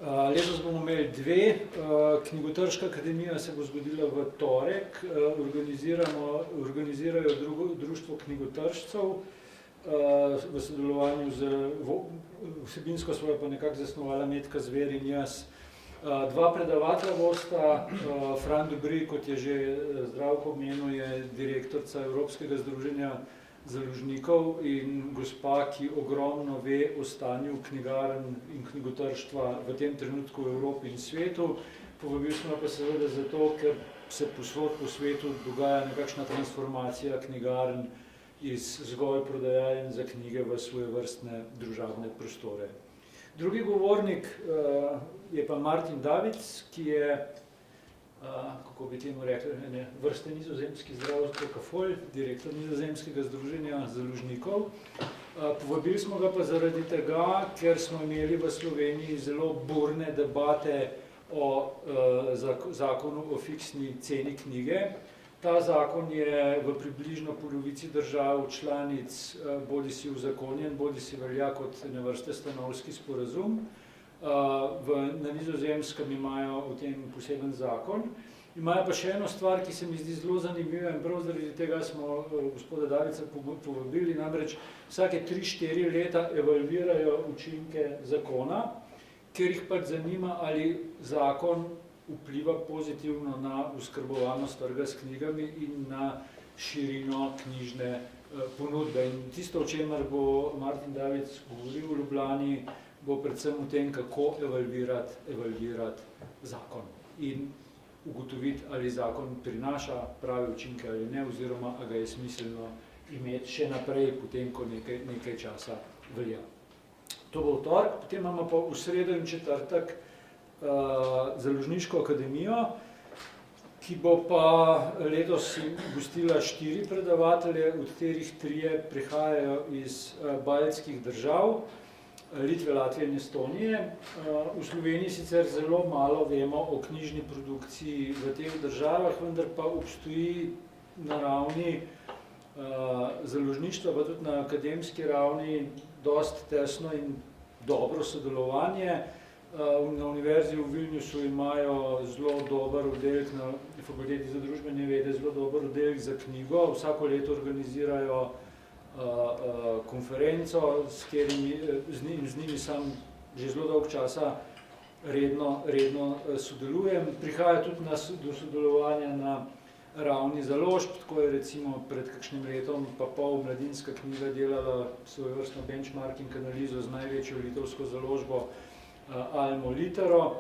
Letos bomo imeli dve. Knjigotrška akademija se bo zgodila v torek. Organizirajo društvo knjigotržcev v sodelovanju z vsebinsko svojo pa nekako zasnovala Metka Zver in jaz. Dva predavatelja bosta, Fran Dobri, kot je že Zdravko omenil, je direktorica Evropskega združenja založnikov in gospa, ki ogromno ve o stanju knjigarn in knjigotrštva v tem trenutku v Evropi in svetu. Povabili smo pa seveda zato, ker se posod po svetu dogaja nekakšna transformacija knjigarn iz zgolj prodajaln za knjige v svojevrstne družabne prostore. Drugi govornik je pa Martin Davic, ki je, kako bi temu rekli, vrste nizozemski zdravstvo Kafolj, direktor Nizozemskega združenja založnikov. Povabili smo ga pa zaradi tega, ker smo imeli v Sloveniji zelo burne debate o zakonu o fiksni ceni knjige. Ta zakon je v približno polovici držav članic bodisi uzakonjen, bodisi velja kot ene vrste stanovski sporazum. Na Nizozemskem imajo o tem poseben zakon. Imajo pa še eno stvar, ki se mi zdi zelo zanimiva in prav zaradi tega smo gospoda Davica povabili, namreč vsake 3-4 leta evalvirajo učinke zakona, ker jih pač zanima, ali zakon vpliva pozitivno na oskrbovanost trga s knjigami in na širino knjižne ponudbe. In tisto, o čemer bo Martin Davic govoril v Ljubljani, bo predvsem v tem, kako evalvirati zakon in ugotoviti, ali zakon prinaša prave učinke ali ne, oziroma a ga je smiselno imeti še naprej, potem, ko nekaj časa velja. To bo v torek, potem imamo pa v sredo in četrtek Založniško akademijo, ki bo pa letos gostila 4 predavatelje, od katerih 3 prihajajo iz baltskih držav, Litve, Latvije in Estonije. V Sloveniji sicer zelo malo vemo o knjižni produkciji v teh državah, vendar pa obstoji na ravni založništva, pa tudi na akademski ravni, dosti tesno in dobro sodelovanje. Na Univerzi v Vilniusu imajo zelo dober oddelek, na Fakulteti za družbene vede zelo dober oddelek za knjigo. Vsako leto organizirajo konferenco, z njimi sam že zelo dolgo časa redno sodelujem. Prihaja tudi do sodelovanja na ravni založb, tako je recimo pred kakšnim letom pa pol Mladinska knjiga delala svojevrstno benchmarking analizo z največjo litovsko založbo Almo Litero.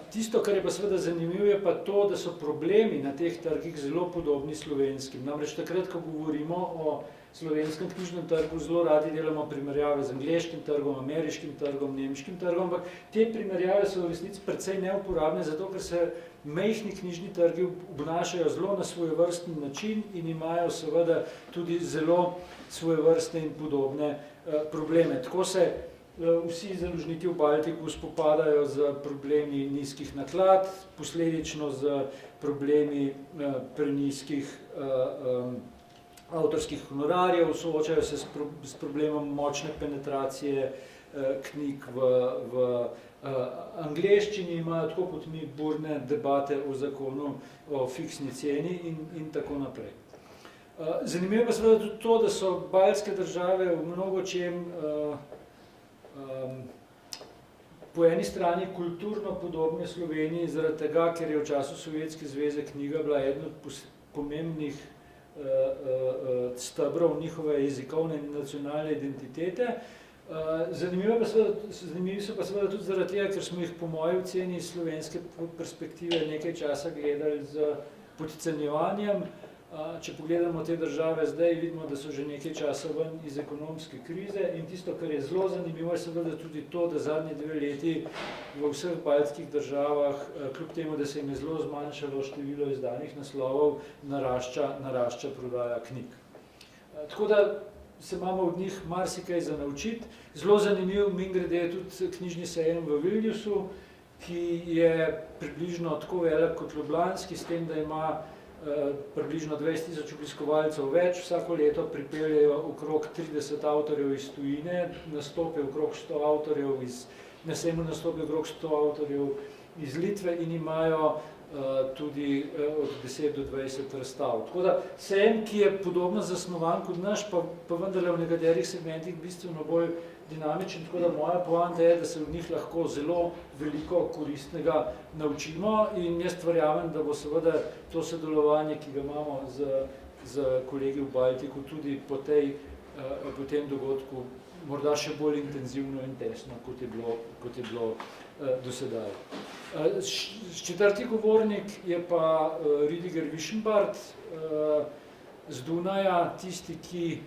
Tisto, kar je pa seveda zanimivo, je pa to, da so problemi na teh trgih zelo podobni slovenskim. Namreč takrat, ko govorimo o slovenskem knjižnem trgu, zelo radi delamo primerjave z angleškim trgom, ameriškim trgom, nemškim trgom, ampak te primerjave so v resnici precej neuporabne, zato ker se majhni knjižni trgi obnašajo zelo na svojevrsten način in imajo seveda tudi zelo svojevrstne in podobne probleme. Tako se vsi založniki v Baltiku spopadajo z problemi nizkih naklad, posledično z problemi prenizkih avtorskih honorarjev, soočajo se s problemom močne penetracije knjig v angleščini, imajo tako kot mi burne debate o zakonu o fiksni ceni in tako naprej. Zanimivo pa seveda tudi to, da so baltske države v mnogočem po eni strani kulturno podobne Sloveniji, zaradi tega, ker je v času Sovjetske zveze knjiga bila eden od pomembnih stebrov njihove jezikovne in nacionalne identitete. Zanimivi so pa seveda tudi zaradi tega, ker smo jih po moji oceni iz slovenske perspektive nekaj časa gledali z podcenjevanjem. Če pogledamo te države zdaj, vidimo, da so že nekaj časa ven iz ekonomske krize in tisto, kar je zelo zanimivo, je seveda tudi to, da zadnji 2 leti v vseh baltskih državah, kljub temu, da se jim je zelo zmanjšalo število izdanih naslovov, narašča prodaja knjig. Tako da se imamo od njih marsikaj za naučiti. Zelo zanimiv, mimogrede, je tudi knjižni sejem v Vilniusu, ki je približno tako velik kot ljubljanski, s tem, da ima približno 20.000 obiskovalcev več, vsako leto pripeljejo okrog 30 avtorjev iz tujine, nastope okrog 100 avtorjev iz na sejmu nastopi okrog 100 avtorjev iz Litve in imajo tudi od 10 do 20 razstav. Tako da sejem, ki je podobno zasnovan kot naš, pa vendarle v nekaterih segmentih bistveno bolj dinamičen, tako da moja poanta je, da se v njih lahko zelo veliko koristnega naučimo in jaz verjamem, da bo seveda to sodelovanje, ki ga imamo z kolegi v Baltiku, tudi po tem dogodku morda še bolj intenzivno in tesno, kot je bilo do sedaj. Četrti govornik je pa Rüdiger Wischenbart z Dunaja, tisti, ki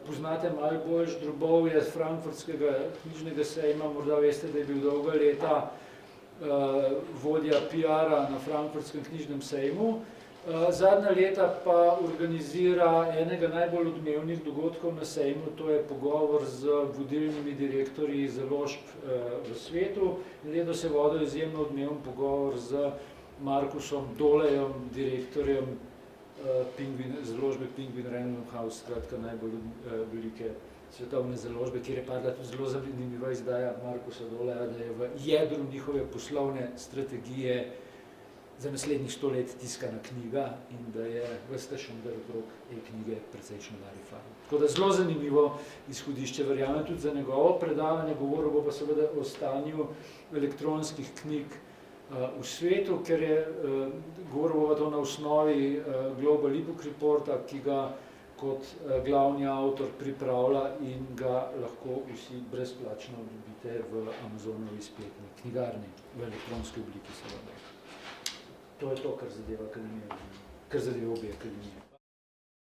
poznate malo boljš drobovje frankfurtskega knjižnega sejma, morda veste, da je bil dolga leta vodja PR-a na frankfurtskem knjižnem sejmu. Zadnja leta pa organizira enega najbolj odmevnih dogodkov na sejmu, to je pogovor z vodilnimi direktorji založb v svetu. Letos je vodil izjemno odmeven pogovor z Markusom Dolejem, direktorjem založbe Penguin Random House, skratka najbolj velike svetovne založbe, kjer je padla tudi zelo zanimiva izdaja Markusa Doleja, da je v jedru njihove poslovne strategije za naslednjih 100 let tiskana knjiga in da je ves ta šunder okrog knjige precejšno larifaren. Tako da zelo zanimivo izhodišče, verjamem tudi za njegovo predavanje, govoril bo pa seveda o stanju elektronskih knjig v svetu, ker je govoril bo to na osnovi Global e-book reporta, ki ga kot glavni avtor pripravlja in ga lahko vsi brezplačno dobite v Amazonovi spletni knjigarni, v elektronski obliki seveda. To je to, kar zadeva akademijo, kar zadeva obe akademije.